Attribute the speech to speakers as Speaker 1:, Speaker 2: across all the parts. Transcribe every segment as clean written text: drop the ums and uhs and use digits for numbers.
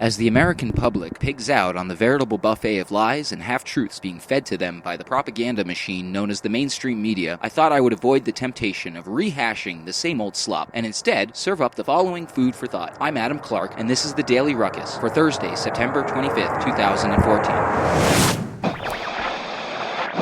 Speaker 1: As the American public pigs out on the veritable buffet of lies and half-truths being fed to them by the propaganda machine known as the mainstream media, I thought I would avoid the temptation of rehashing the same old slop and instead serve up the following food for thought. I'm Adam Clark, and this is the Daily Ruckus for Thursday, September 25th, 2014.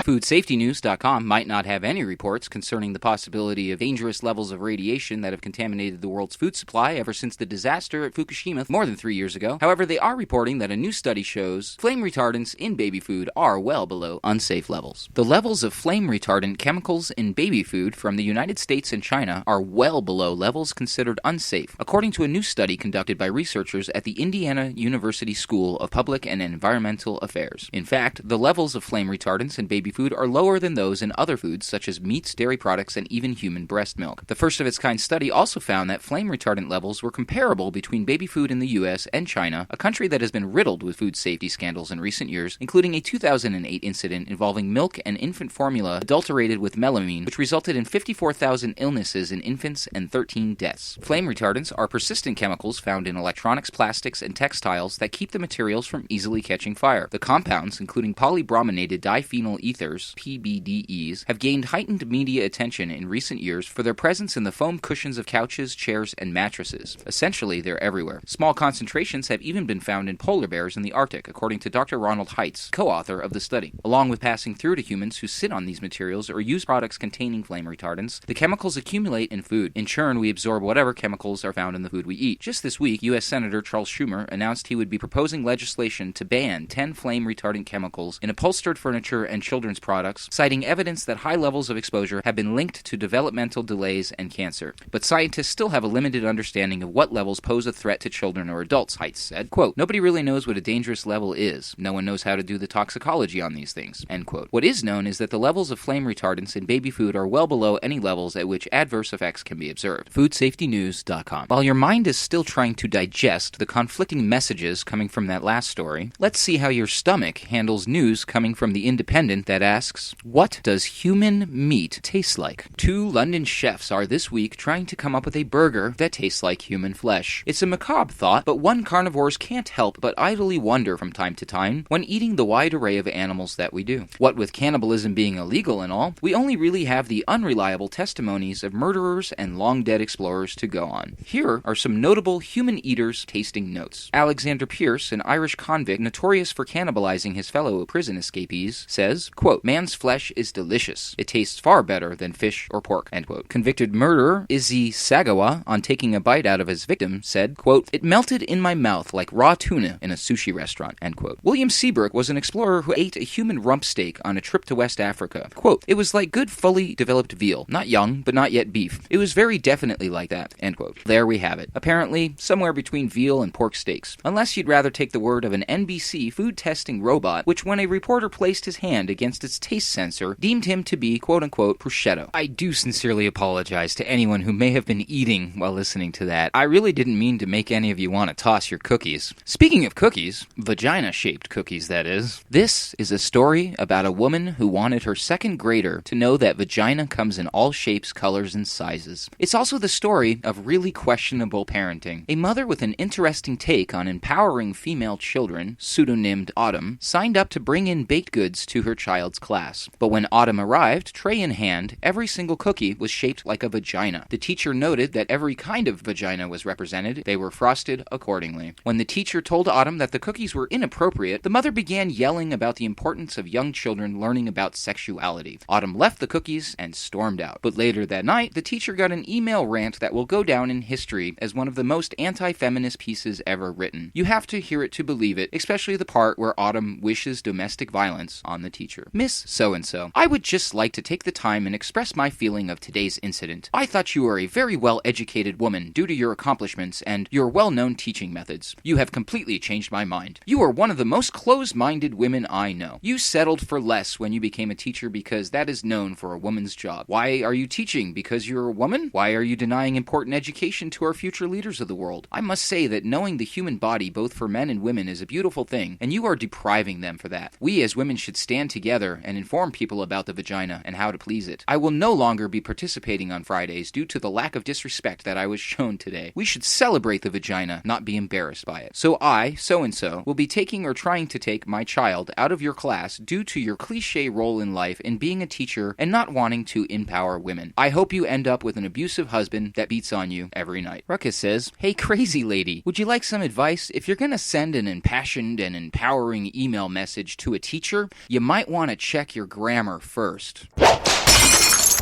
Speaker 1: FoodSafetyNews.com might not have any reports concerning the possibility of dangerous levels of radiation that have contaminated the world's food supply ever since the disaster at Fukushima more than 3 years ago. However, they are reporting that a new study shows flame retardants in baby food are well below unsafe levels. The levels of flame retardant chemicals in baby food from the United States and China are well below levels considered unsafe, according to a new study conducted by researchers at the Indiana University School of Public and Environmental Affairs. In fact, the levels of flame retardants in baby food are lower than those in other foods such as meats, dairy products, and even human breast milk. The first of its kind study also found that flame retardant levels were comparable between baby food in the US and China, a country that has been riddled with food safety scandals in recent years, including a 2008 incident involving milk and infant formula adulterated with melamine, which resulted in 54,000 illnesses in infants and 13 deaths. Flame retardants are persistent chemicals found in electronics, plastics, and textiles that keep the materials from easily catching fire. The compounds, including polybrominated diphenyl ethers, PBDEs, have gained heightened media attention in recent years for their presence in the foam cushions of couches, chairs, and mattresses. Essentially, they're everywhere. Small concentrations have even been found in polar bears in the Arctic, according to Dr. Ronald Heitz, co-author of the study. Along with passing through to humans who sit on these materials or use products containing flame retardants, the chemicals accumulate in food. In turn, we absorb whatever chemicals are found in the food we eat. Just this week, U.S. Senator Charles Schumer announced he would be proposing legislation to ban 10 flame retardant chemicals in upholstered furniture and children's products, citing evidence that high levels of exposure have been linked to developmental delays and cancer. But scientists still have a limited understanding of what levels pose a threat to children or adults, Heitz said. Quote, "Nobody really knows what a dangerous level is. No one knows how to do the toxicology on these things." End quote. What is known is that the levels of flame retardants in baby food are well below any levels at which adverse effects can be observed. FoodSafetyNews.com. While your mind is still trying to digest the conflicting messages coming from that last story, let's see how your stomach handles news coming from The Independent that asks, what does human meat taste like? 2 London chefs are this week trying to come up with a burger that tastes like human flesh. It's a macabre thought, but one carnivores can't help but idly wonder from time to time when eating the wide array of animals that we do. What with cannibalism being illegal and all, we only really have the unreliable testimonies of murderers and long-dead explorers to go on. Here are some notable human eaters tasting notes. Alexander Pierce, an Irish convict notorious for cannibalizing his fellow prison escapees, says, quote, "Man's flesh is delicious. It tastes far better than fish or pork," end quote. Convicted murderer Izzy Sagawa, on taking a bite out of his victim, said, quote, "It melted in my mouth like raw tuna in a sushi restaurant," end quote. William Seabrook was an explorer who ate a human rump steak on a trip to West Africa. Quote, "It was like good fully developed veal. Not young, but not yet beef. It was very definitely like that," end quote. There we have it. Apparently, somewhere between veal and pork steaks. Unless you'd rather take the word of an NBC food testing robot, which when a reporter placed his hand against its taste sensor, deemed him to be quote-unquote prosciutto. I do sincerely apologize to anyone who may have been eating while listening to that. I really didn't mean to make any of you want to toss your cookies. Speaking of cookies, vagina-shaped cookies, that is. This is a story about a woman who wanted her second grader to know that vagina comes in all shapes, colors, and sizes. It's also the story of really questionable parenting. A mother with an interesting take on empowering female children, pseudonymed Autumn, signed up to bring in baked goods to her child's class. But when Autumn arrived, tray in hand, every single cookie was shaped like a vagina. The teacher noted that every kind of vagina was represented. They were frosted accordingly. When the teacher told Autumn that the cookies were inappropriate, the mother began yelling about the importance of young children learning about sexuality. Autumn left the cookies and stormed out. But later that night, the teacher got an email rant that will go down in history as one of the most anti-feminist pieces ever written. You have to hear it to believe it, especially the part where Autumn wishes domestic violence on the teacher. "Miss So-and-so, I would just like to take the time and express my feeling of today's incident. I thought you were a very well-educated woman due to your accomplishments and your well-known teaching methods. You have completely changed my mind. You are one of the most closed-minded women I know. You settled for less when you became a teacher because that is known for a woman's job. Why are you teaching? Because you're a woman? Why are you denying important education to our future leaders of the world? I must say that knowing the human body both for men and women is a beautiful thing, and you are depriving them for that. We as women should stand together together and inform people about the vagina and how to please it. I will no longer be participating on Fridays due to the lack of disrespect that I was shown today. We should celebrate the vagina, not be embarrassed by it. So I, so-and-so, will be taking or trying to take my child out of your class due to your cliche role in life in being a teacher and not wanting to empower women. I hope you end up with an abusive husband that beats on you every night. Ruckus says, hey crazy lady, would you like some advice? If you're gonna send an impassioned and empowering email message to a teacher, you might want to check your grammar first.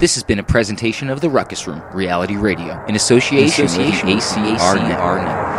Speaker 1: This has been a presentation of the Ruckus Room, Reality Radio, in association with the ACR Network.